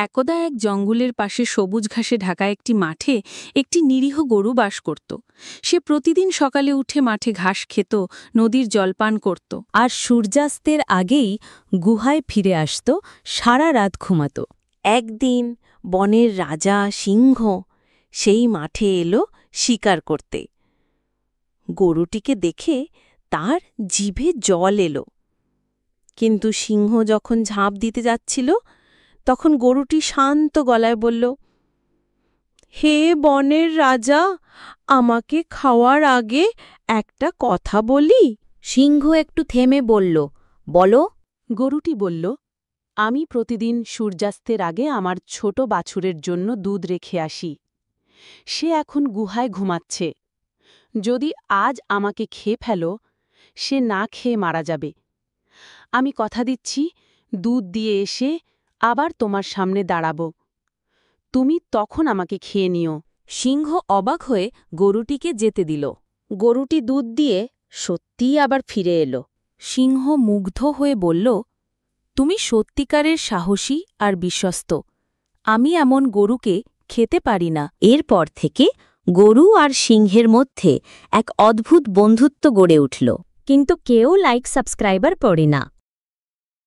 একদা এক জঙ্গলের পাশে সবুজ ঘাসে ঢাকা একটি মাঠে একটি নিরীহ গরু বাস করত। সে প্রতিদিন সকালে উঠে মাঠে ঘাস খেত, নদীর জলপান করত, আর সূর্যাস্তের আগেই গুহায় ফিরে আসত, সারা রাত ঘুমাত। একদিন বনের রাজা সিংহ সেই মাঠে এলো শিকার করতে। গরুটিকে দেখে তার জিভে জল এলো, কিন্তু সিংহ যখন ঝাঁপ দিতে যাচ্ছিল তখন গরুটি শান্ত গলায় বলল, হে বনের রাজা, আমাকে খাওয়ার আগে একটা কথা বলি। সিংহ একটু থেমে বলল, বলো। গরুটি বলল, আমি প্রতিদিন সূর্যাস্তের আগে আমার ছোট বাছুরের জন্য দুধ রেখে আসি। সে এখন গুহায় ঘুমাচ্ছে। যদি আজ আমাকে খেয়ে ফেলো, সে না খেয়ে মারা যাবে। আমি কথা দিচ্ছি, দুধ দিয়ে এসে আবার তোমার সামনে দাঁড়াব। তুমি তখন আমাকে খেয়ে নিও। সিংহ অবাক হয়ে গরুটিকে যেতে দিল। গরুটি দুধ দিয়ে সত্যিই আবার ফিরে এলো। সিংহ মুগ্ধ হয়ে বলল, তুমি সত্যিকারের সাহসী আর বিশ্বস্ত। আমি এমন গরুকে খেতে পারি না। এরপর থেকে গরু আর সিংহের মধ্যে এক অদ্ভুত বন্ধুত্ব গড়ে উঠল। কিন্তু কেউ লাইক সাবস্ক্রাইবার পড়ে না।